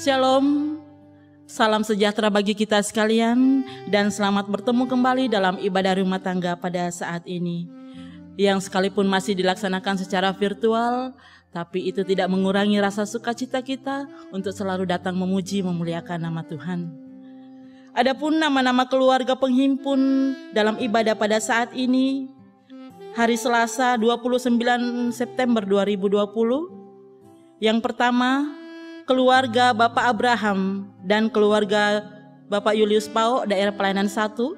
Shalom, salam sejahtera bagi kita sekalian dan selamat bertemu kembali dalam ibadah rumah tangga pada saat ini. Yang sekalipun masih dilaksanakan secara virtual, tapi itu tidak mengurangi rasa sukacita kita untuk selalu datang memuji memuliakan nama Tuhan. Adapun nama-nama keluarga penghimpun dalam ibadah pada saat ini, hari Selasa 29 September 2020, yang pertama, keluarga Bapak Abraham dan keluarga Bapak Julius Pao, daerah pelayanan 1.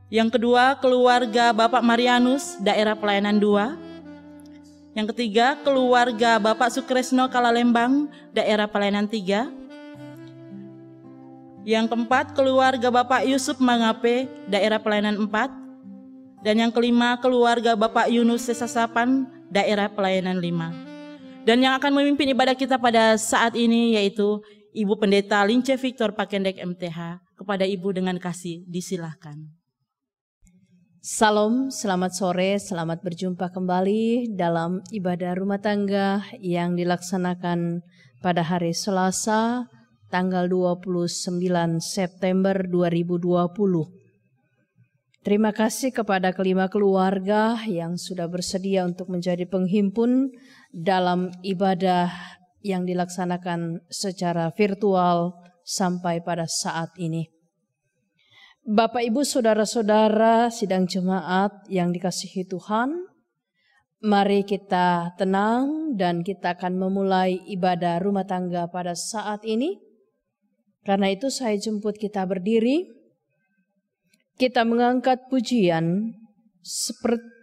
Yang kedua, keluarga Bapak Marianus, daerah pelayanan 2. Yang ketiga, keluarga Bapak Sukresno Kalalembang, daerah pelayanan 3. Yang keempat, keluarga Bapak Yusuf Mangape, daerah pelayanan 4. Dan yang kelima, keluarga Bapak Yunus Sesasapan, daerah pelayanan 5. Dan yang akan memimpin ibadah kita pada saat ini yaitu Ibu Pendeta Lince Victor Pakendek MTH. Kepada Ibu dengan kasih disilahkan. Salam, selamat sore, selamat berjumpa kembali dalam ibadah rumah tangga yang dilaksanakan pada hari Selasa tanggal 29 September 2020. Terima kasih kepada kelima keluarga yang sudah bersedia untuk menjadi penghimpun dalam ibadah yang dilaksanakan secara virtual sampai pada saat ini. Bapak, Ibu, saudara-saudara sidang jemaat yang dikasihi Tuhan, mari kita tenang dan kita akan memulai ibadah rumah tangga pada saat ini. Karena itu saya jemput kita berdiri. Kita mengangkat pujian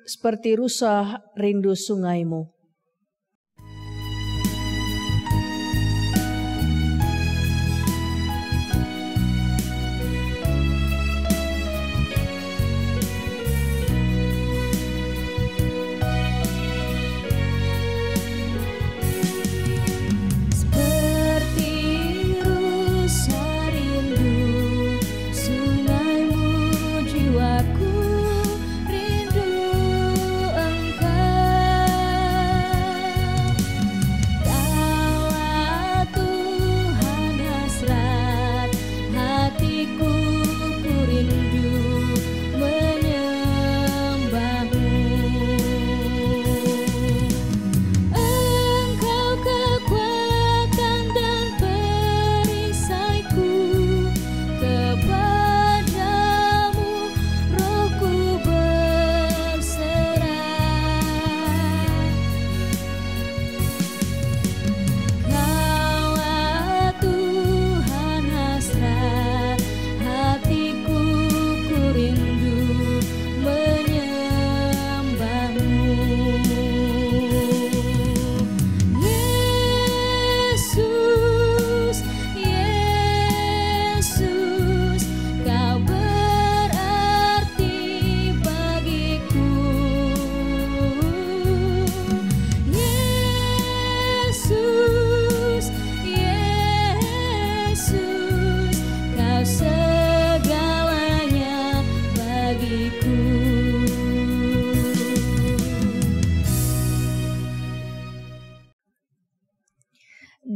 seperti rusa rindu sungaimu.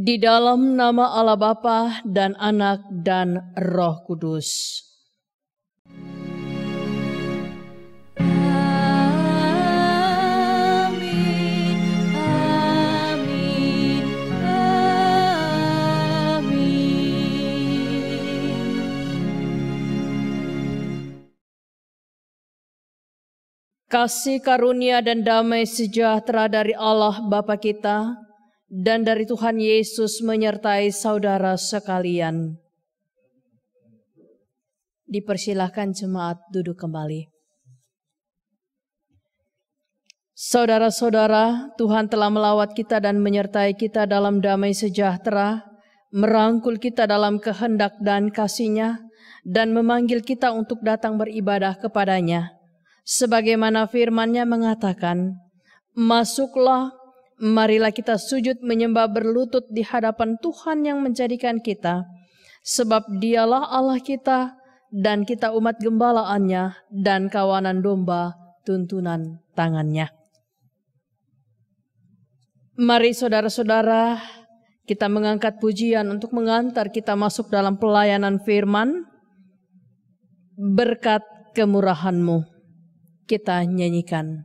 Di dalam nama Allah Bapa dan Anak dan Roh Kudus. Amin, amin, amin. Kasih karunia dan damai sejahtera dari Allah Bapa kita dan dari Tuhan Yesus menyertai saudara sekalian. Dipersilahkan jemaat duduk kembali. Saudara-saudara, Tuhan telah melawat kita dan menyertai kita dalam damai sejahtera, merangkul kita dalam kehendak dan kasih-Nya, dan memanggil kita untuk datang beribadah kepada-Nya. Sebagaimana firman-Nya mengatakan, masuklah, marilah kita sujud menyembah berlutut di hadapan Tuhan yang menjadikan kita, sebab Dialah Allah kita dan kita umat gembalaannya dan kawanan domba tuntunan tangannya. Mari saudara-saudara, kita mengangkat pujian untuk mengantar kita masuk dalam pelayanan firman. Berkat kemurahan-Mu, kita nyanyikan.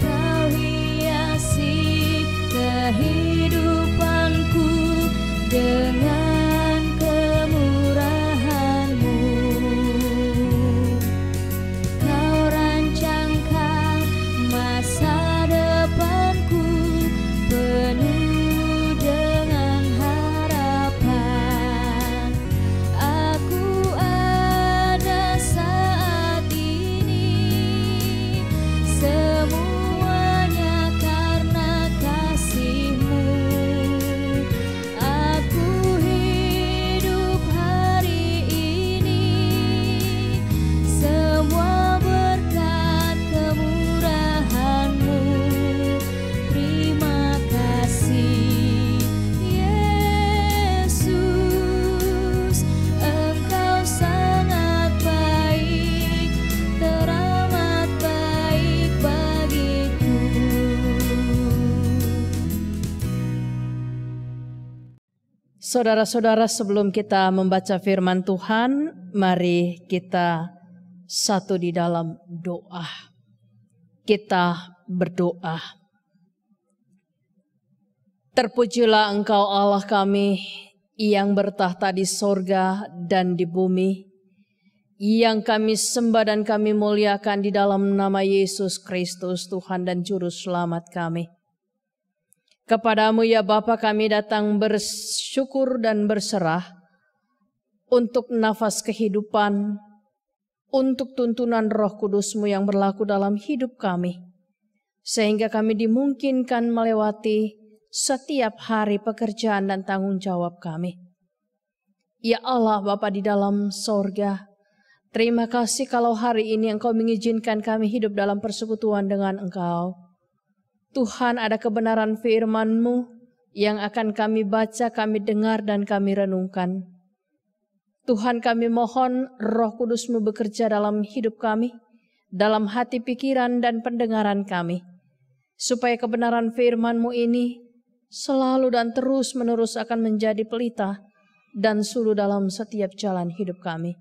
Kau hiasi kehidupanku dengan kemurahan-Mu. Kau rancangkan masa depanku penuh dengan harapan. Aku ada saat ini, semuanya karena kasih-Mu. Aku hidup hari ini, semua berkat kemurahan-Mu. Terima kasih Yesus, Engkau sangat baik, teramat baik bagiku. Saudara-saudara, sebelum kita membaca firman Tuhan, mari kita satu di dalam doa. Kita berdoa. Terpujilah Engkau Allah kami yang bertahta di sorga dan di bumi, yang kami sembah dan kami muliakan di dalam nama Yesus Kristus, Tuhan dan Juru Selamat kami. Kepadamu ya Bapa kami datang bersyukur dan berserah untuk nafas kehidupan, untuk tuntunan Roh Kudus-Mu yang berlaku dalam hidup kami, sehingga kami dimungkinkan melewati setiap hari pekerjaan dan tanggung jawab kami. Ya Allah Bapa di dalam sorga, terima kasih kalau hari ini Engkau mengizinkan kami hidup dalam persekutuan dengan Engkau. Tuhan, ada kebenaran firman-Mu yang akan kami baca, kami dengar, dan kami renungkan. Tuhan, kami mohon Roh Kudus-Mu bekerja dalam hidup kami, dalam hati, pikiran, dan pendengaran kami, supaya kebenaran firman-Mu ini selalu dan terus-menerus akan menjadi pelita dan suluh dalam setiap jalan hidup kami.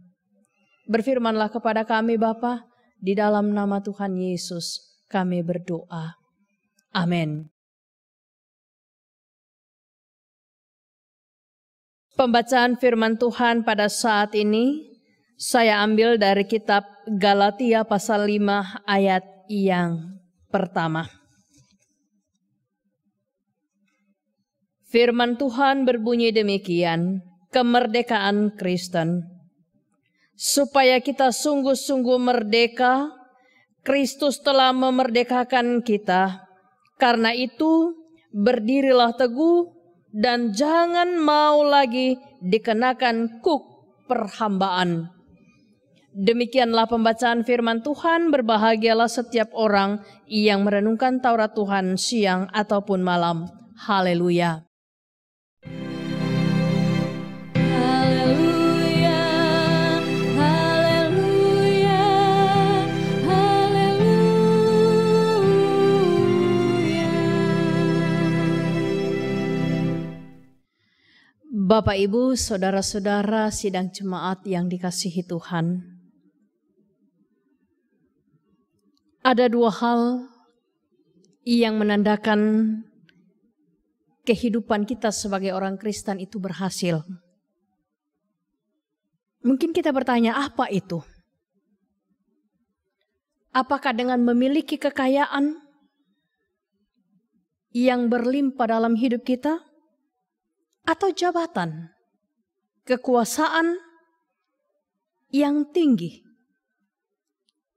Berfirmanlah kepada kami Bapa, di dalam nama Tuhan Yesus kami berdoa. Amin. Pembacaan firman Tuhan pada saat ini saya ambil dari kitab Galatia pasal 5 ayat yang pertama. Firman Tuhan berbunyi demikian, kemerdekaan Kristen. Supaya kita sungguh-sungguh merdeka, Kristus telah memerdekakan kita. Karena itu, berdirilah teguh dan jangan mau lagi dikenakan kuk perhambaan. Demikianlah pembacaan firman Tuhan. Berbahagialah setiap orang yang merenungkan Taurat Tuhan siang ataupun malam. Haleluya. Bapak, Ibu, saudara-saudara sidang jemaat yang dikasihi Tuhan. Ada dua hal yang menandakan kehidupan kita sebagai orang Kristen itu berhasil. Mungkin kita bertanya, apa itu? Apakah dengan memiliki kekayaan yang berlimpah dalam hidup kita? Atau jabatan, kekuasaan yang tinggi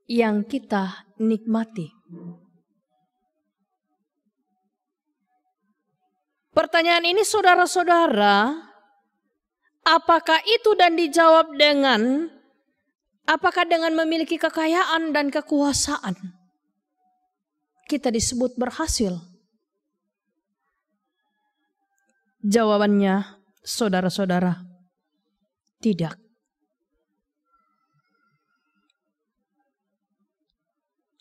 yang kita nikmati? Pertanyaan ini saudara-saudara, apakah itu dan dijawab dengan, apakah dengan memiliki kekayaan dan kekuasaan kita disebut berhasil? Jawabannya, saudara-saudara, tidak.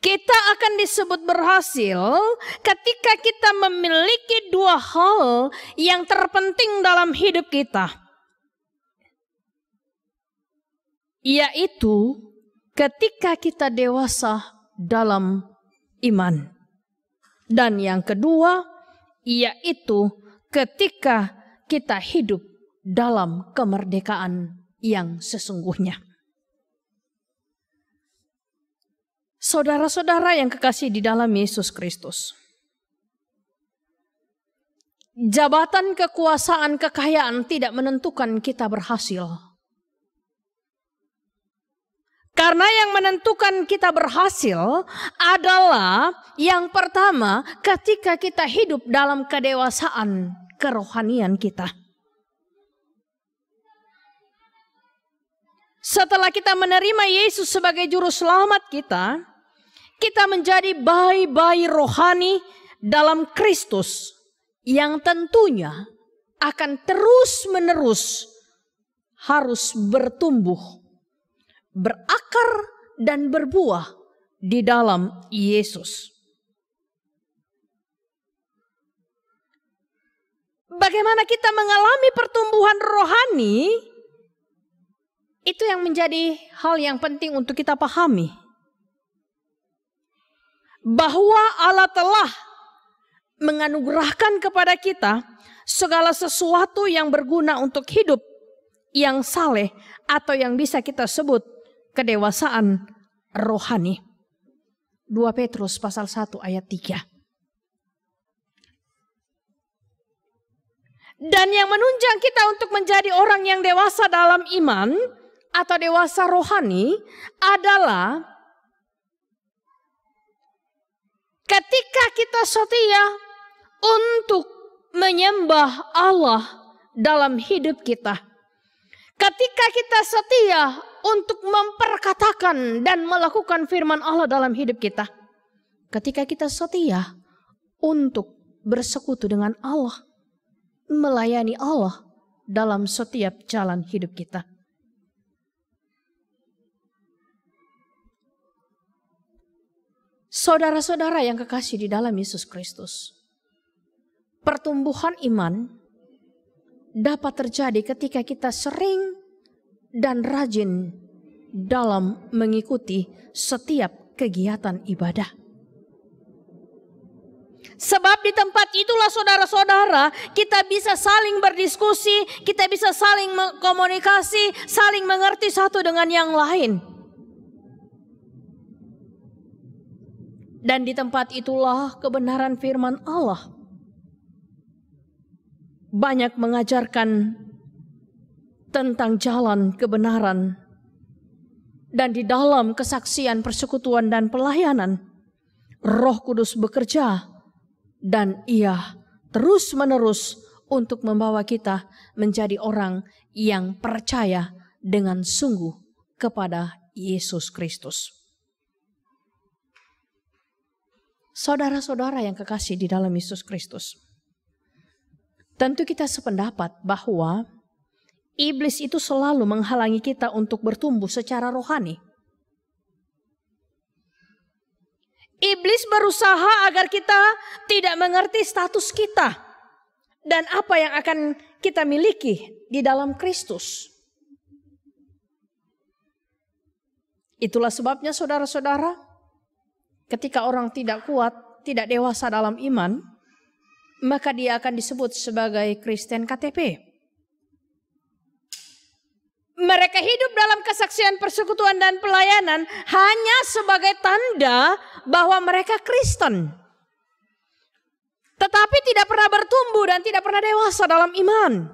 Kita akan disebut berhasil ketika kita memiliki dua hal yang terpenting dalam hidup kita, yaitu ketika kita dewasa dalam iman. Dan yang kedua, yaitu ketika kita hidup dalam kemerdekaan yang sesungguhnya. Saudara-saudara yang kekasih di dalam Yesus Kristus, jabatan, kekuasaan, kekayaan tidak menentukan kita berhasil. Karena yang menentukan kita berhasil adalah yang pertama, ketika kita hidup dalam kedewasaan kerohanian kita. Setelah kita menerima Yesus sebagai juru selamat kita menjadi bayi-bayi rohani dalam Kristus yang tentunya akan terus-menerus harus bertumbuh, berakar dan berbuah di dalam Yesus. Bagaimana kita mengalami pertumbuhan rohani, itu yang menjadi hal yang penting untuk kita pahami. Bahwa Allah telah menganugerahkan kepada kita segala sesuatu yang berguna untuk hidup yang saleh atau yang bisa kita sebut kedewasaan rohani. 2 Petrus pasal 1 ayat 3. Dan yang menunjang kita untuk menjadi orang yang dewasa dalam iman atau dewasa rohani adalah ketika kita setia untuk menyembah Allah dalam hidup kita. Ketika kita setia untuk memperkatakan dan melakukan firman Allah dalam hidup kita. Ketika kita setia untuk bersekutu dengan Allah, melayani Allah dalam setiap jalan hidup kita. Saudara-saudara yang kekasih di dalam Yesus Kristus, pertumbuhan iman dapat terjadi ketika kita sering dan rajin dalam mengikuti setiap kegiatan ibadah. Sebab di tempat itulah saudara-saudara kita bisa saling berdiskusi, kita bisa saling komunikasi, saling mengerti satu dengan yang lain. Dan di tempat itulah kebenaran firman Allah banyak mengajarkan tentang jalan kebenaran. Dan di dalam kesaksian, persekutuan dan pelayanan, Roh Kudus bekerja dan Ia terus-menerus untuk membawa kita menjadi orang yang percaya dengan sungguh kepada Yesus Kristus. Saudara-saudara yang kekasih di dalam Yesus Kristus, tentu kita sependapat bahwa iblis itu selalu menghalangi kita untuk bertumbuh secara rohani. Iblis berusaha agar kita tidak mengerti status kita dan apa yang akan kita miliki di dalam Kristus. Itulah sebabnya saudara-saudara, ketika orang tidak kuat, tidak dewasa dalam iman, maka dia akan disebut sebagai Kristen KTP. Mereka hidup dalam kesaksian, persekutuan dan pelayanan hanya sebagai tanda bahwa mereka Kristen. Tetapi tidak pernah bertumbuh dan tidak pernah dewasa dalam iman.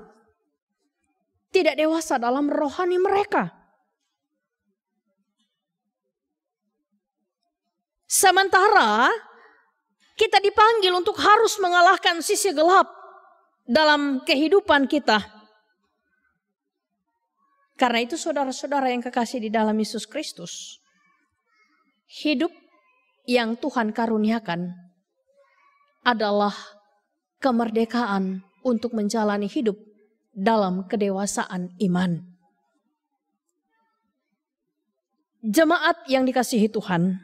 Tidak dewasa dalam rohani mereka. Sementara kita dipanggil untuk harus mengalahkan sisi gelap dalam kehidupan kita. Karena itu saudara-saudara yang kekasih di dalam Yesus Kristus, hidup yang Tuhan karuniakan adalah kemerdekaan untuk menjalani hidup dalam kedewasaan iman. Jemaat yang dikasihi Tuhan,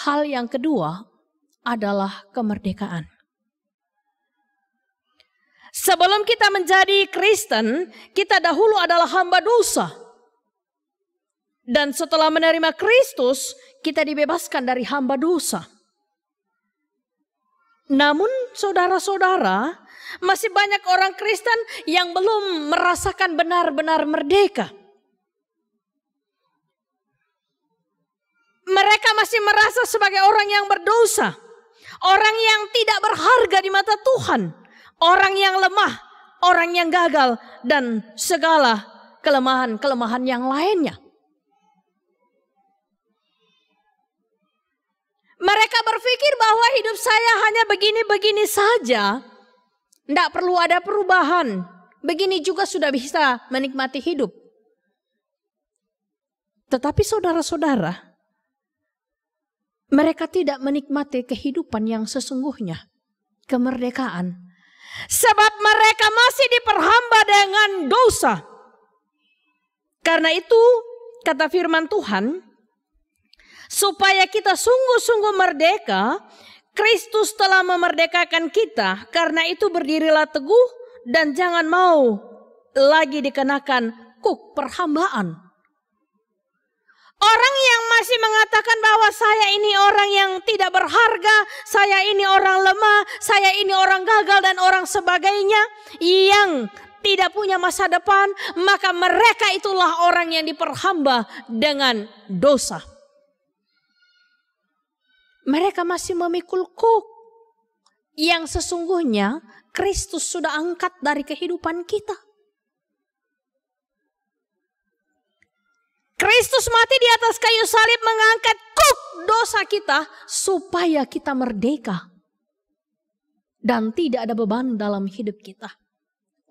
hal yang kedua adalah kemerdekaan. Sebelum kita menjadi Kristen, kita dahulu adalah hamba dosa. Dan setelah menerima Kristus, kita dibebaskan dari hamba dosa. Namun saudara-saudara, masih banyak orang Kristen yang belum merasakan benar-benar merdeka. Mereka masih merasa sebagai orang yang berdosa, orang yang tidak berharga di mata Tuhan, orang yang lemah, orang yang gagal, dan segala kelemahan-kelemahan yang lainnya. Mereka berpikir bahwa hidup saya hanya begini-begini saja, tidak perlu ada perubahan. Begini juga sudah bisa menikmati hidup. Tetapi saudara-saudara, mereka tidak menikmati kehidupan yang sesungguhnya, kemerdekaan. Sebab mereka masih diperhamba dengan dosa. Karena itu, kata firman Tuhan, supaya kita sungguh-sungguh merdeka, Kristus telah memerdekakan kita. Karena itu berdirilah teguh dan jangan mau lagi dikenakan kuk perhambaan. Orang yang masih mengatakan bahwa saya ini orang yang tidak berharga, saya ini orang lemah, saya ini orang gagal dan orang sebagainya yang tidak punya masa depan, maka mereka itulah orang yang diperhamba dengan dosa. Mereka masih memikul kuk yang sesungguhnya Kristus sudah angkat dari kehidupan kita. Kristus mati di atas kayu salib mengangkat kuk dosa kita supaya kita merdeka. Dan tidak ada beban dalam hidup kita.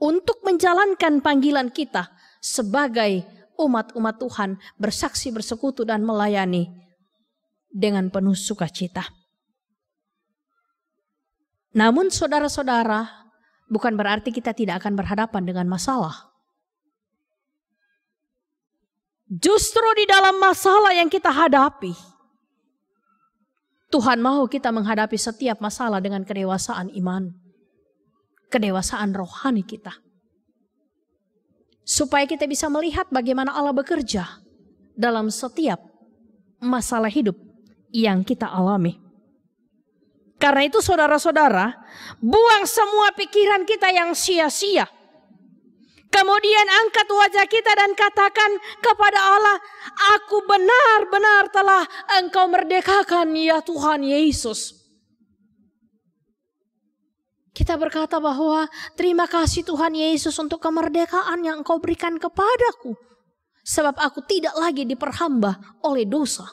Untuk menjalankan panggilan kita sebagai umat-umat Tuhan bersaksi, bersekutu dan melayani dengan penuh sukacita. Namun saudara-saudara, bukan berarti kita tidak akan berhadapan dengan masalah. Justru di dalam masalah yang kita hadapi, Tuhan mau kita menghadapi setiap masalah dengan kedewasaan iman, kedewasaan rohani kita. Supaya kita bisa melihat bagaimana Allah bekerja dalam setiap masalah hidup yang kita alami. Karena itu saudara-saudara, buang semua pikiran kita yang sia-sia. Kemudian angkat wajah kita dan katakan kepada Allah, aku benar-benar telah Engkau merdekakan ya Tuhan Yesus. Kita berkata bahwa terima kasih Tuhan Yesus untuk kemerdekaan yang Engkau berikan kepadaku. Sebab aku tidak lagi diperhamba oleh dosa.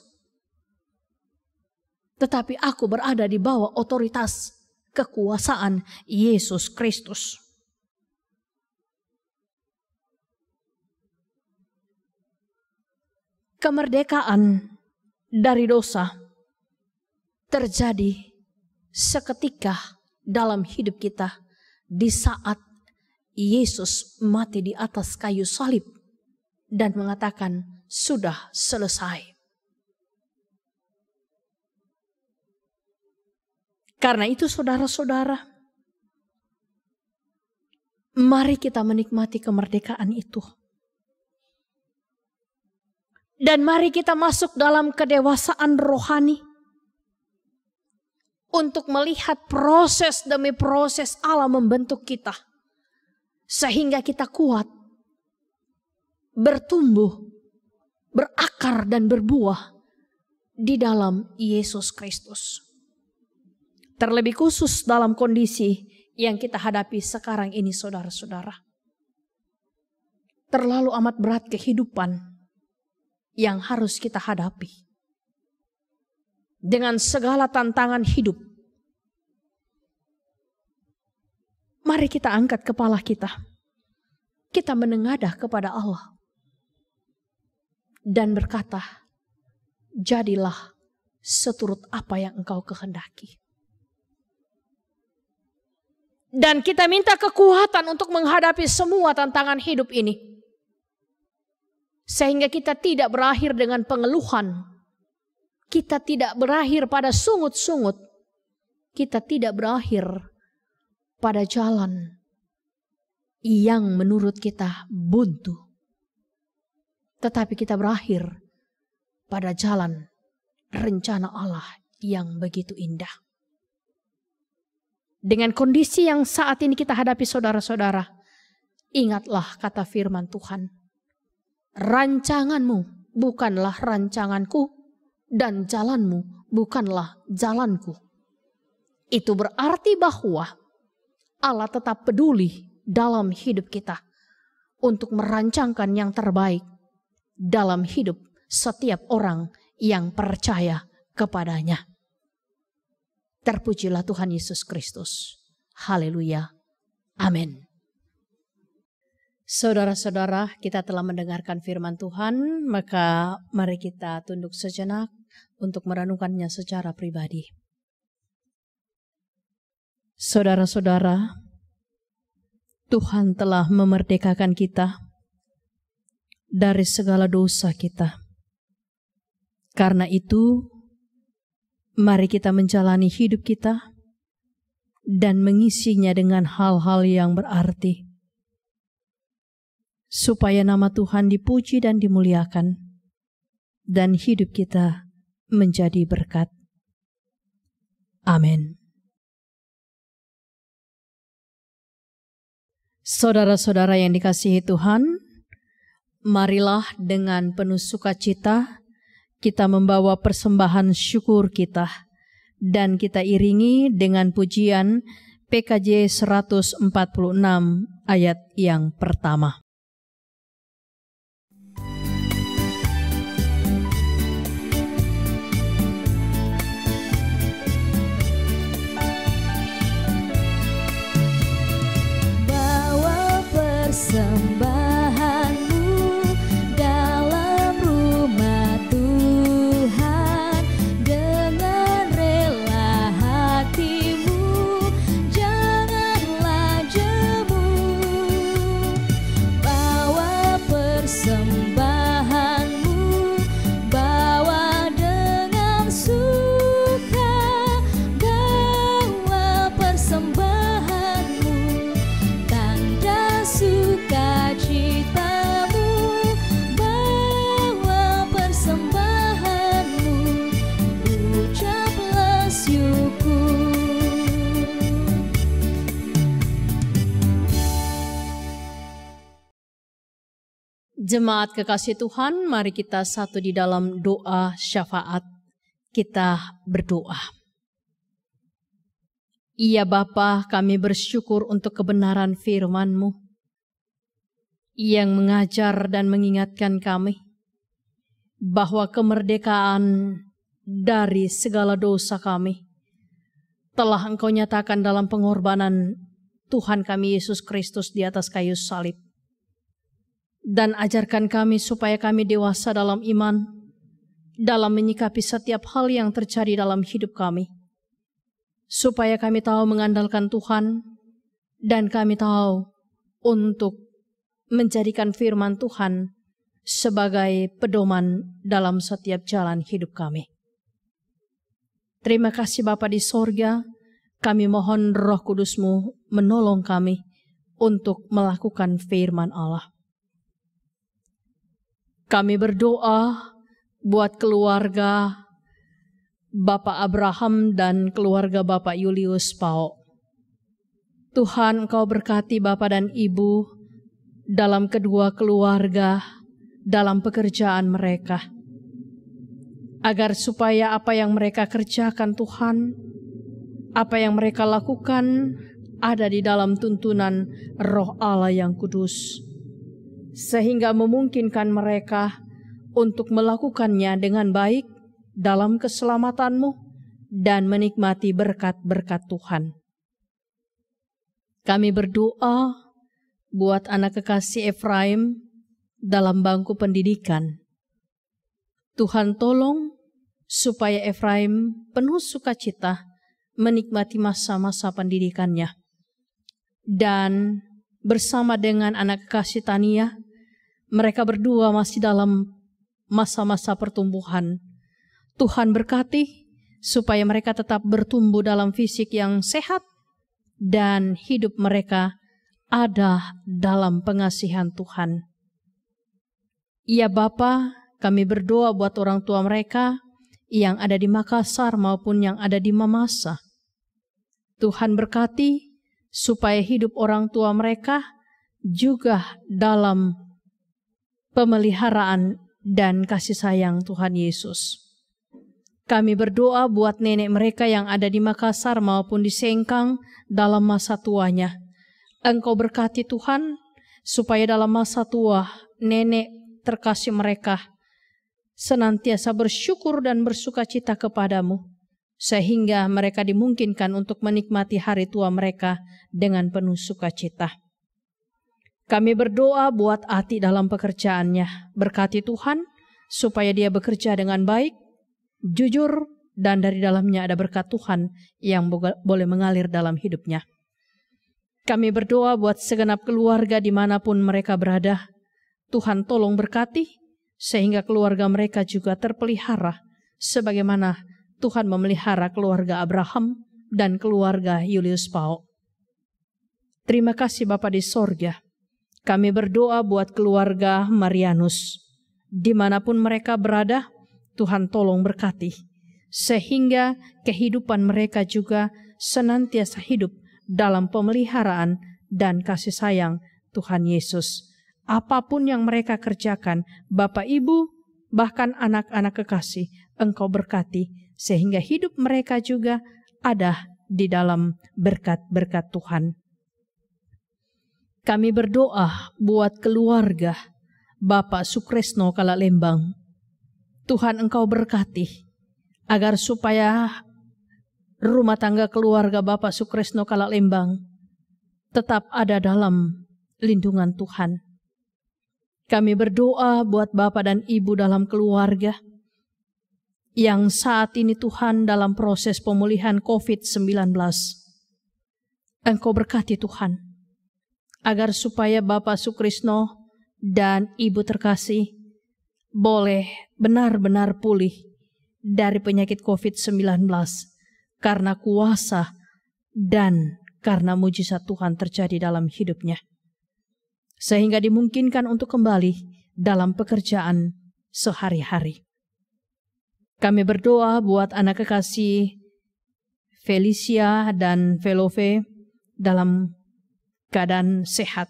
Tetapi aku berada di bawah otoritas kekuasaan Yesus Kristus. Kemerdekaan dari dosa terjadi seketika dalam hidup kita di saat Yesus mati di atas kayu salib dan mengatakan sudah selesai. Karena itu saudara-saudara, mari kita menikmati kemerdekaan itu. Dan mari kita masuk dalam kedewasaan rohani untuk melihat proses demi proses Allah membentuk kita. Sehingga kita kuat, bertumbuh, berakar dan berbuah di dalam Yesus Kristus. Terlebih khusus dalam kondisi yang kita hadapi sekarang ini saudara-saudara. Terlalu amat berat kehidupan yang harus kita hadapi. Dengan segala tantangan hidup. Mari kita angkat kepala kita. Kita menengadah kepada Allah. Dan berkata, jadilah seturut apa yang Engkau kehendaki. Dan kita minta kekuatan untuk menghadapi semua tantangan hidup ini. Sehingga kita tidak berakhir dengan pengeluhan. Kita tidak berakhir pada sungut-sungut. Kita tidak berakhir pada jalan yang menurut kita buntu. Tetapi kita berakhir pada jalan rencana Allah yang begitu indah. Dengan kondisi yang saat ini kita hadapi saudara-saudara, ingatlah kata firman Tuhan. Rancanganmu bukanlah rancanganku dan jalanmu bukanlah jalanku. Itu berarti bahwa Allah tetap peduli dalam hidup kita untuk merancangkan yang terbaik dalam hidup setiap orang yang percaya kepadanya. Terpujilah Tuhan Yesus Kristus. Haleluya. Amin. Saudara-saudara, kita telah mendengarkan firman Tuhan, maka mari kita tunduk sejenak untuk merenungkannya secara pribadi. Saudara-saudara, Tuhan telah memerdekakan kita dari segala dosa kita. Karena itu, mari kita menjalani hidup kita dan mengisinya dengan hal-hal yang berarti, supaya nama Tuhan dipuji dan dimuliakan, dan hidup kita menjadi berkat. Amin. Saudara-saudara yang dikasihi Tuhan, marilah dengan penuh sukacita kita membawa persembahan syukur kita dan kita iringi dengan pujian PKJ 146 ayat yang pertama. Bawa persembahanmu dalam rumah Tuhan dengan rela hatimu, janganlah jemu. Bawa persembahanmu, bawa dengan suka, bawa persembahanmu, tanda sukacitamu, bawa persembahanmu, ucaplah syukur. Jemaat kekasih Tuhan, mari kita satu di dalam doa syafaat. Kita berdoa. Ya Bapa, kami bersyukur untuk kebenaran firman-Mu yang mengajar dan mengingatkan kami bahwa kemerdekaan dari segala dosa kami telah Engkau nyatakan dalam pengorbanan Tuhan kami Yesus Kristus di atas kayu salib. Dan ajarkan kami supaya kami dewasa dalam iman, dalam menyikapi setiap hal yang terjadi dalam hidup kami. Supaya kami tahu mengandalkan Tuhan, dan kami tahu untuk menjadikan firman Tuhan sebagai pedoman dalam setiap jalan hidup kami. Terima kasih Bapa di sorga, kami mohon Roh Kudus-Mu menolong kami untuk melakukan firman Allah. Kami berdoa buat keluarga Bapak Abraham dan keluarga Bapak Julius Pao. Tuhan, Engkau berkati Bapak dan Ibu dalam kedua keluarga, dalam pekerjaan mereka. Agar supaya apa yang mereka kerjakan Tuhan, apa yang mereka lakukan ada di dalam tuntunan Roh Allah yang kudus. Sehingga memungkinkan mereka untuk melakukannya dengan baik dalam keselamatan-Mu dan menikmati berkat-berkat Tuhan. Kami berdoa buat anak kekasih Efraim dalam bangku pendidikan. Tuhan tolong supaya Efraim penuh sukacita menikmati masa-masa pendidikannya. dan bersama dengan anak kekasih Tania, mereka berdua masih dalam masa-masa pertumbuhan. Tuhan berkati supaya mereka tetap bertumbuh dalam fisik yang sehat dan hidup mereka ada dalam pengasihan Tuhan. Ya Bapa, kami berdoa buat orang tua mereka yang ada di Makassar maupun yang ada di Mamasa. Tuhan berkati supaya hidup orang tua mereka juga dalam pemeliharaan dan kasih sayang Tuhan Yesus. Kami berdoa buat nenek mereka yang ada di Makassar maupun di Sengkang dalam masa tuanya. Engkau berkati Tuhan supaya dalam masa tua nenek terkasih mereka senantiasa bersyukur dan bersukacita kepadamu, sehingga mereka dimungkinkan untuk menikmati hari tua mereka dengan penuh sukacita. Kami berdoa buat Ati dalam pekerjaannya. Berkati Tuhan supaya dia bekerja dengan baik, jujur, dan dari dalamnya ada berkat Tuhan yang boleh mengalir dalam hidupnya. Kami berdoa buat segenap keluarga dimanapun mereka berada. Tuhan tolong berkati sehingga keluarga mereka juga terpelihara sebagaimana Tuhan memelihara keluarga Abraham dan keluarga Julius Paul. Terima kasih Bapa di sorga. Kami berdoa buat keluarga Marianus. Dimanapun mereka berada, Tuhan tolong berkati. Sehingga kehidupan mereka juga senantiasa hidup dalam pemeliharaan dan kasih sayang Tuhan Yesus. Apapun yang mereka kerjakan, Bapak Ibu, bahkan anak-anak kekasih, Engkau berkati, sehingga hidup mereka juga ada di dalam berkat-berkat Tuhan. Kami berdoa buat keluarga Bapak Sukresno Kalalembang. Tuhan Engkau berkati, agar supaya rumah tangga keluarga Bapak Sukresno Kalalembang tetap ada dalam lindungan Tuhan. Kami berdoa buat Bapak dan Ibu dalam keluarga yang saat ini Tuhan dalam proses pemulihan COVID-19. Engkau berkati Tuhan, agar supaya Bapak Sukresno dan Ibu terkasih boleh benar-benar pulih dari penyakit COVID-19 karena kuasa dan karena mujizat Tuhan terjadi dalam hidupnya. Sehingga dimungkinkan untuk kembali dalam pekerjaan sehari-hari. Kami berdoa buat anak kekasih Felicia dan Velove dalam keadaan sehat.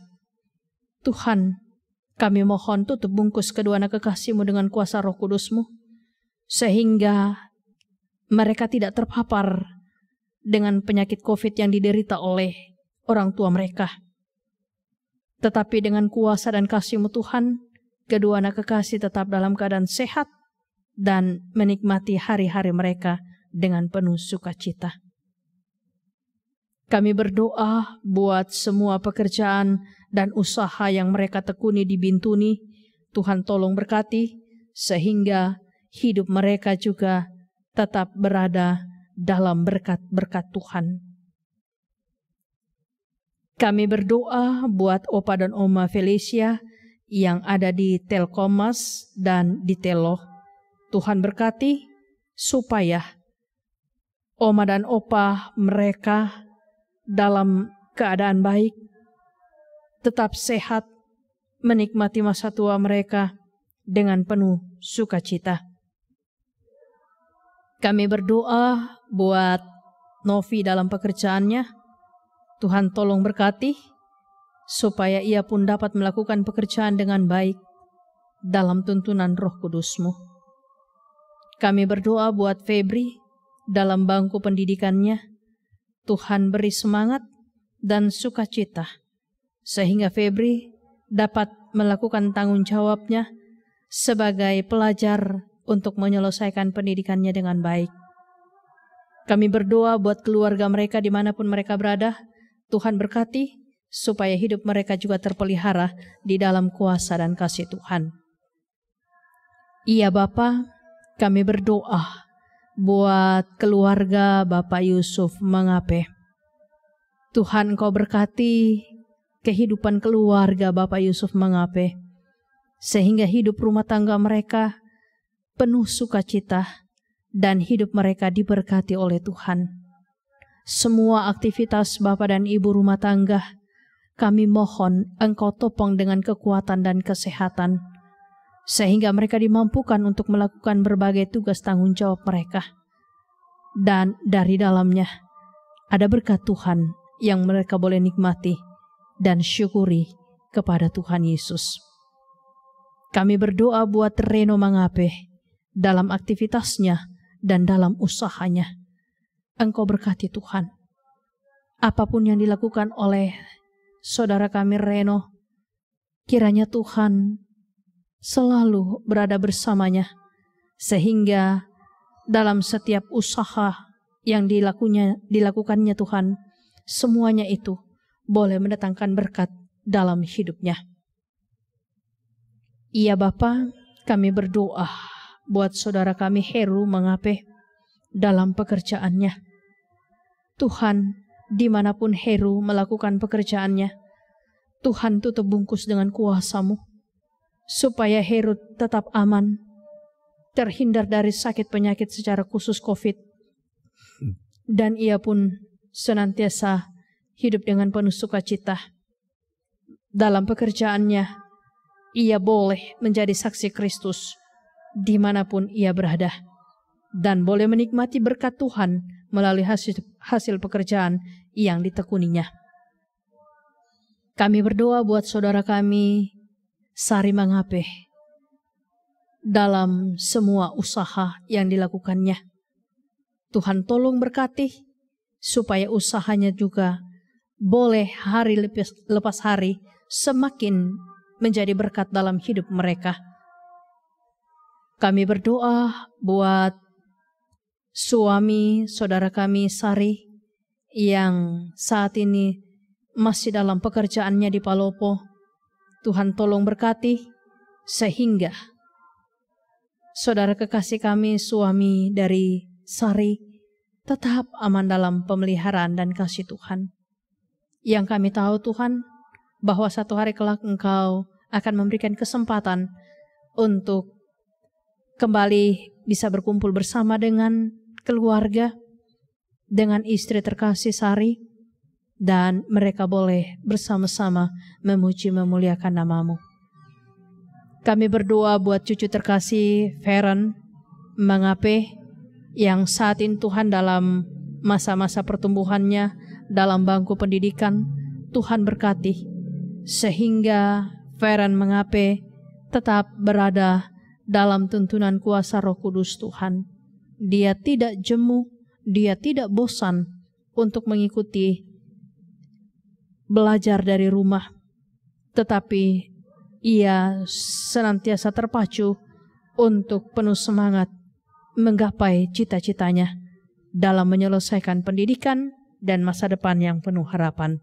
Tuhan, kami mohon tutup bungkus kedua anak kekasih-Mu dengan kuasa Roh Kudus-Mu, sehingga mereka tidak terpapar dengan penyakit COVID yang diderita oleh orang tua mereka. Tetapi dengan kuasa dan kasih-Mu Tuhan, kedua anak kekasih tetap dalam keadaan sehat dan menikmati hari-hari mereka dengan penuh sukacita. Kami berdoa buat semua pekerjaan dan usaha yang mereka tekuni di Bintuni. Tuhan tolong berkati, sehingga hidup mereka juga tetap berada dalam berkat-berkat Tuhan. Kami berdoa buat Opa dan Oma Felicia yang ada di Telkomas dan di Telo. Tuhan berkati supaya Oma dan Opa mereka dalam keadaan baik, tetap sehat, menikmati masa tua mereka dengan penuh sukacita. Kami berdoa buat Novi dalam pekerjaannya. Tuhan tolong berkati supaya ia pun dapat melakukan pekerjaan dengan baik dalam tuntunan Roh Kudus-Mu. Kami berdoa buat Febri dalam bangku pendidikannya. Tuhan beri semangat dan sukacita sehingga Febri dapat melakukan tanggung jawabnya sebagai pelajar untuk menyelesaikan pendidikannya dengan baik. Kami berdoa buat keluarga mereka dimanapun mereka berada. Tuhan berkati supaya hidup mereka juga terpelihara di dalam kuasa dan kasih Tuhan. Iya Bapa, kami berdoa buat keluarga Bapak Yusuf Mangape. Tuhan, Engkau berkati kehidupan keluarga Bapak Yusuf Mangape, sehingga hidup rumah tangga mereka penuh sukacita dan hidup mereka diberkati oleh Tuhan. Semua aktivitas Bapak dan Ibu rumah tangga, kami mohon Engkau topang dengan kekuatan dan kesehatan, sehingga mereka dimampukan untuk melakukan berbagai tugas tanggung jawab mereka. Dan dari dalamnya ada berkat Tuhan yang mereka boleh nikmati dan syukuri kepada Tuhan Yesus. Kami berdoa buat Reno Mangape dalam aktivitasnya dan dalam usahanya. Engkau berkati Tuhan. Apapun yang dilakukan oleh saudara kami Reno, kiranya Tuhan selalu berada bersamanya, sehingga dalam setiap usaha yang dilakukannya Tuhan, semuanya itu boleh mendatangkan berkat dalam hidupnya. Iya Bapa, kami berdoa buat saudara kami Heru Mangape dalam pekerjaannya. Tuhan, dimanapun Heru melakukan pekerjaannya, Tuhan tutup bungkus dengan kuasa-Mu, supaya Heru tetap aman, terhindar dari sakit penyakit secara khusus COVID, dan ia pun senantiasa hidup dengan penuh sukacita. Dalam pekerjaannya, ia boleh menjadi saksi Kristus dimanapun ia berada, dan boleh menikmati berkat Tuhan melalui hasil pekerjaan yang ditekuninya. Kami berdoa buat saudara kami Sari Mangape dalam semua usaha yang dilakukannya. Tuhan tolong berkati supaya usahanya juga boleh hari lepas hari semakin menjadi berkat dalam hidup mereka. Kami berdoa buat suami saudara kami Sari yang saat ini masih dalam pekerjaannya di Palopo. Tuhan tolong berkati sehingga saudara kekasih kami suami dari Sari tetap aman dalam pemeliharaan dan kasih Tuhan. Yang kami tahu Tuhan, bahwa satu hari kelak Engkau akan memberikan kesempatan untuk kembali bisa berkumpul bersama dengan keluarga, dengan istri terkasih Sari, dan mereka boleh bersama-sama memuji memuliakan nama-Mu. Kami berdoa buat cucu terkasih Feren Mangape yang saat ini Tuhan dalam masa-masa pertumbuhannya dalam bangku pendidikan. Tuhan berkati sehingga Feren Mangape tetap berada dalam tuntunan kuasa Roh Kudus Tuhan. Dia tidak jemu, dia tidak bosan untuk mengikuti belajar dari rumah, tetapi ia senantiasa terpacu untuk penuh semangat menggapai cita-citanya dalam menyelesaikan pendidikan dan masa depan yang penuh harapan.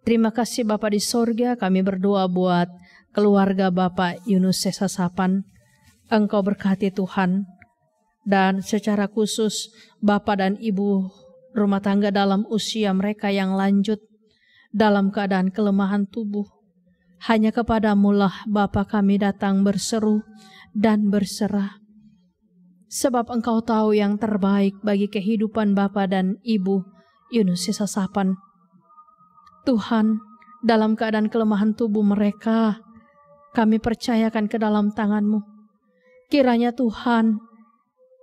Terima kasih Bapa di sorga, kami berdoa buat keluarga Bapak Yunus Sesasapan. Engkau berkati Tuhan, dan secara khusus Bapak dan Ibu rumah tangga dalam usia mereka yang lanjut, dalam keadaan kelemahan tubuh. Hanya kepadamu lah Bapa kami datang berseru dan berserah. Sebab Engkau tahu yang terbaik bagi kehidupan Bapa dan Ibu Yunus Sesasapan. Tuhan, dalam keadaan kelemahan tubuh mereka, kami percayakan ke dalam tangan-Mu. Kiranya Tuhan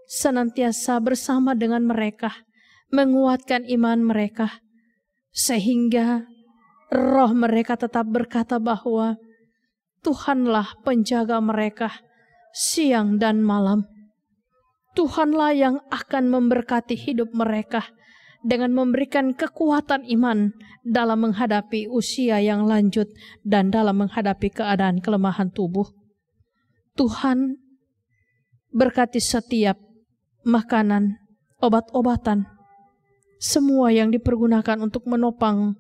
senantiasa bersama dengan mereka, menguatkan iman mereka, sehingga roh mereka tetap berkata bahwa Tuhanlah penjaga mereka siang dan malam. Tuhanlah yang akan memberkati hidup mereka dengan memberikan kekuatan iman dalam menghadapi usia yang lanjut dan dalam menghadapi keadaan kelemahan tubuh. Tuhan berkati setiap makanan, obat-obatan, semua yang dipergunakan untuk menopang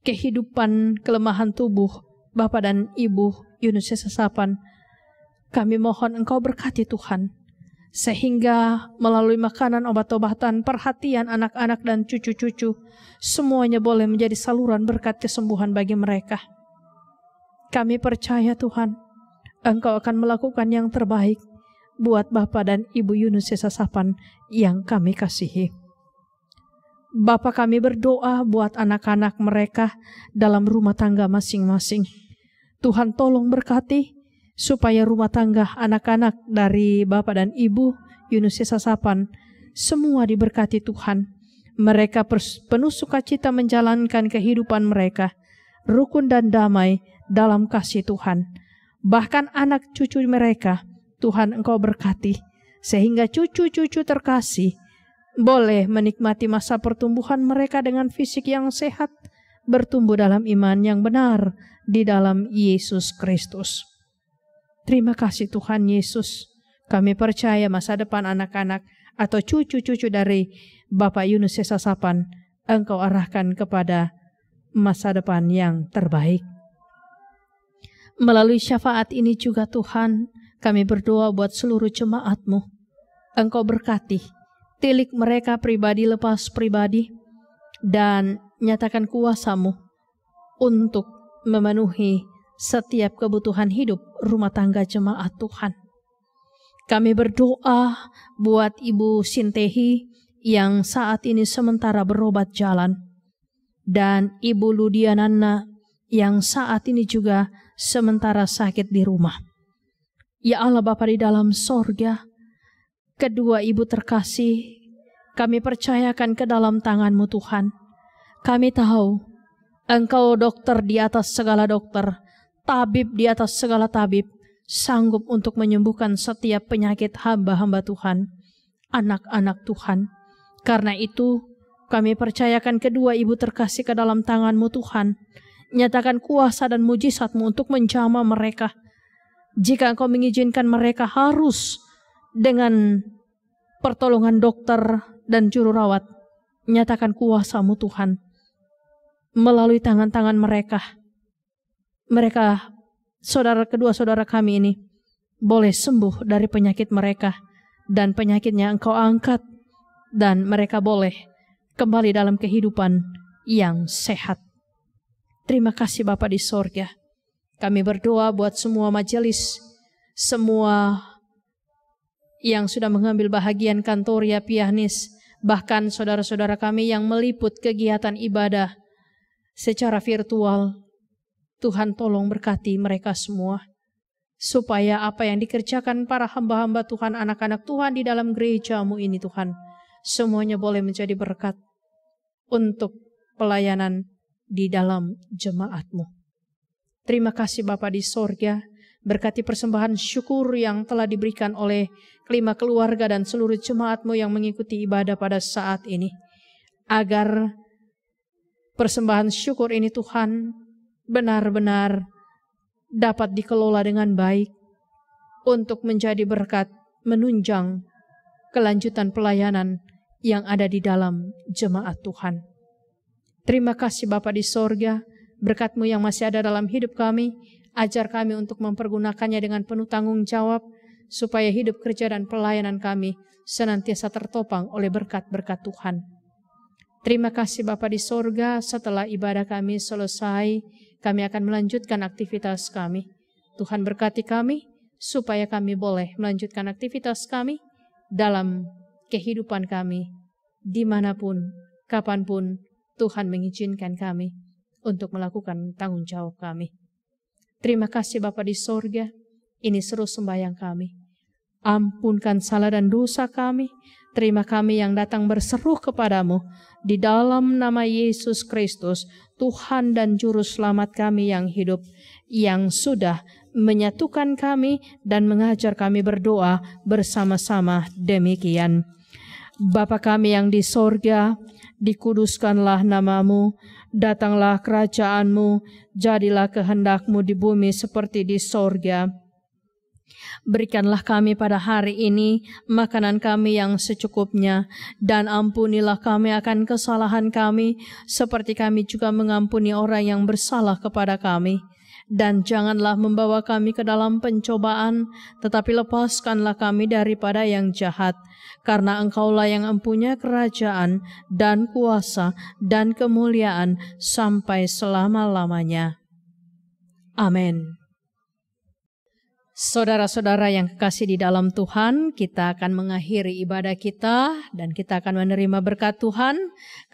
kehidupan kelemahan tubuh Bapak dan Ibu Yunus Sesasapan. Kami mohon Engkau berkati Tuhan, sehingga melalui makanan, obat-obatan, perhatian anak-anak dan cucu-cucu, semuanya boleh menjadi saluran berkat kesembuhan bagi mereka. Kami percaya Tuhan, Engkau akan melakukan yang terbaik buat Bapak dan Ibu Yunus Sasapan yang kami kasihi. Bapak, kami berdoa buat anak-anak mereka dalam rumah tangga masing-masing. Tuhan tolong berkati supaya rumah tangga anak-anak dari Bapak dan Ibu Yunus Sasapan semua diberkati Tuhan. Mereka penuh sukacita menjalankan kehidupan mereka, rukun dan damai dalam kasih Tuhan. Bahkan anak cucu mereka, Tuhan Engkau berkati, sehingga cucu-cucu terkasih boleh menikmati masa pertumbuhan mereka dengan fisik yang sehat, bertumbuh dalam iman yang benar di dalam Yesus Kristus. Terima kasih Tuhan Yesus. Kami percaya masa depan anak-anak atau cucu-cucu dari Bapak Yunus Sasapan Engkau arahkan kepada masa depan yang terbaik. Melalui syafaat ini juga Tuhan, kami berdoa buat seluruh jemaat-Mu. Engkau berkati, tilik mereka pribadi lepas pribadi, dan nyatakan kuasa-Mu untuk memenuhi setiap kebutuhan hidup rumah tangga jemaat Tuhan. Kami berdoa buat Ibu Sintehi yang saat ini sementara berobat jalan, dan Ibu Ludianana yang saat ini juga sementara sakit di rumah. Ya Allah Bapa di dalam sorga, kedua ibu terkasih kami percayakan ke dalam tangan-Mu Tuhan. Kami tahu Engkau dokter di atas segala dokter, tabib di atas segala tabib, sanggup untuk menyembuhkan setiap penyakit hamba-hamba Tuhan, anak-anak Tuhan. Karena itu, kami percayakan kedua ibu terkasih ke dalam tangan-Mu Tuhan. Nyatakan kuasa dan mujizat-Mu untuk menjamah mereka. Jika Engkau mengizinkan mereka harus dengan pertolongan dokter dan juru rawat, nyatakan kuasa-Mu Tuhan melalui tangan-tangan mereka. Mereka, kedua saudara kami ini, boleh sembuh dari penyakit mereka, dan penyakitnya Engkau angkat, dan mereka boleh kembali dalam kehidupan yang sehat. Terima kasih Bapa di sorga. Kami berdoa buat semua majelis, semua yang sudah mengambil bahagian Kantoria Pianis, bahkan saudara-saudara kami yang meliput kegiatan ibadah secara virtual. Tuhan tolong berkati mereka semua, supaya apa yang dikerjakan para hamba-hamba Tuhan, anak-anak Tuhan di dalam gereja-Mu ini Tuhan, semuanya boleh menjadi berkat untuk pelayanan di dalam jemaat-Mu. Terima kasih Bapa di sorga, berkati persembahan syukur yang telah diberikan oleh kelima keluarga dan seluruh jemaat-Mu yang mengikuti ibadah pada saat ini. Agar persembahan syukur ini Tuhan benar-benar dapat dikelola dengan baik untuk menjadi berkat menunjang kelanjutan pelayanan yang ada di dalam jemaat Tuhan. Terima kasih Bapa di sorga, berkat-Mu yang masih ada dalam hidup kami, ajar kami untuk mempergunakannya dengan penuh tanggung jawab, supaya hidup kerja dan pelayanan kami senantiasa tertopang oleh berkat-berkat Tuhan. Terima kasih Bapa di sorga, setelah ibadah kami selesai, kami akan melanjutkan aktivitas kami. Tuhan berkati kami, supaya kami boleh melanjutkan aktivitas kami dalam kehidupan kami, dimanapun, kapanpun Tuhan mengizinkan kami untuk melakukan tanggung jawab kami. Terima kasih Bapa di sorga, ini seru sembahyang kami. Ampunkan salah dan dosa kami, terima kami yang datang berseru kepadamu, di dalam nama Yesus Kristus, Tuhan dan Juru Selamat kami yang hidup, yang sudah menyatukan kami dan mengajar kami berdoa bersama-sama demikian. Bapa kami yang di sorga, dikuduskanlah nama-Mu, datanglah kerajaan-Mu, jadilah kehendak-Mu di bumi seperti di sorga. Berikanlah kami pada hari ini makanan kami yang secukupnya, dan ampunilah kami akan kesalahan kami, seperti kami juga mengampuni orang yang bersalah kepada kami. Dan janganlah membawa kami ke dalam pencobaan, tetapi lepaskanlah kami daripada yang jahat. Karena Engkaulah yang mempunyai kerajaan dan kuasa dan kemuliaan sampai selama-lamanya. Amin. Saudara-saudara yang kekasih di dalam Tuhan, kita akan mengakhiri ibadah kita dan kita akan menerima berkat Tuhan.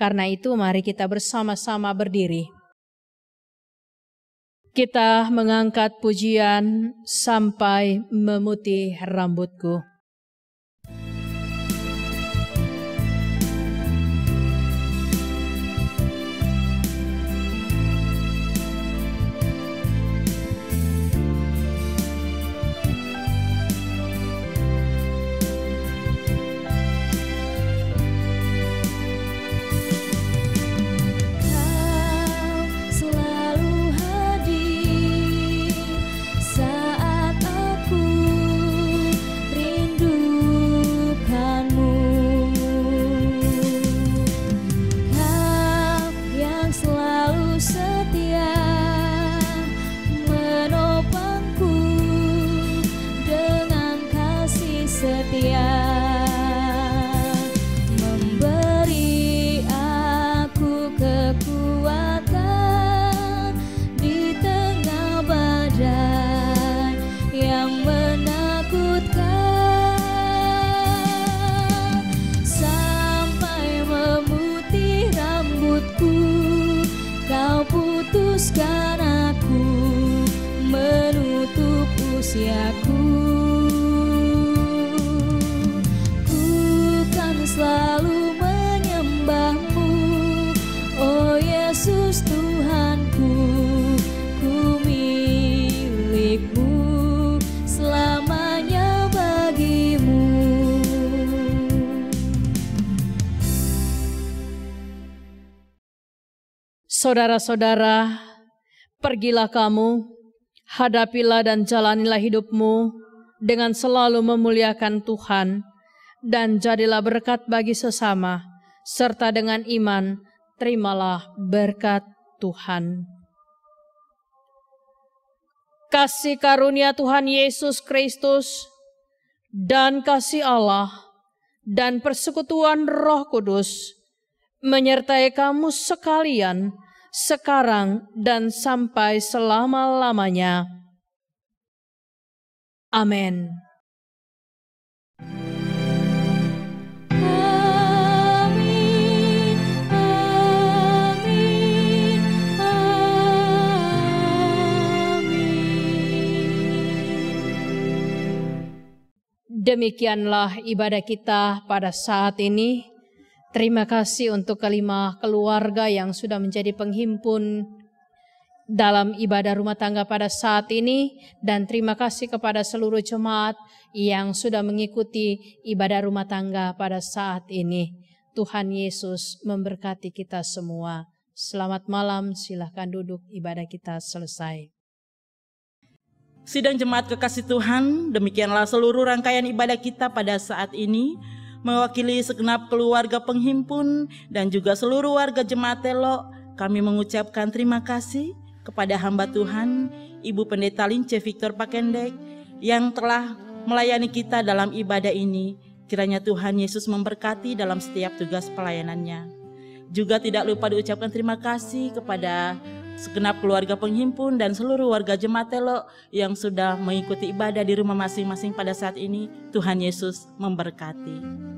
Karena itu mari kita bersama-sama berdiri. Kita mengangkat pujian sampai memutih rambutku. Usiaku, ku kan selalu menyembah-Mu, oh Yesus Tuhanku, ku milik-Mu, selamanya bagi-Mu. Saudara-saudara, pergilah kamu, hadapilah dan jalanilah hidupmu dengan selalu memuliakan Tuhan, dan jadilah berkat bagi sesama, serta dengan iman terimalah berkat Tuhan. Kasih karunia Tuhan Yesus Kristus dan kasih Allah dan persekutuan Roh Kudus menyertai kamu sekalian sekarang dan sampai selama-lamanya. Amin. Amin, amin, amin. Demikianlah ibadah kita pada saat ini. Terima kasih untuk kelima keluarga yang sudah menjadi penghimpun dalam ibadah rumah tangga pada saat ini, dan terima kasih kepada seluruh jemaat yang sudah mengikuti ibadah rumah tangga pada saat ini. Tuhan Yesus memberkati kita semua. Selamat malam, silahkan duduk, ibadah kita selesai. Sidang jemaat kekasih Tuhan, demikianlah seluruh rangkaian ibadah kita pada saat ini. Mewakili segenap keluarga penghimpun dan juga seluruh warga jemaat Telo, kami mengucapkan terima kasih kepada hamba Tuhan, Ibu Pendeta Lince Victor Pakendek, yang telah melayani kita dalam ibadah ini. Kiranya Tuhan Yesus memberkati dalam setiap tugas pelayanannya. Juga tidak lupa diucapkan terima kasih kepada segenap keluarga penghimpun dan seluruh warga jemaat Telo yang sudah mengikuti ibadah di rumah masing-masing pada saat ini. Tuhan Yesus memberkati.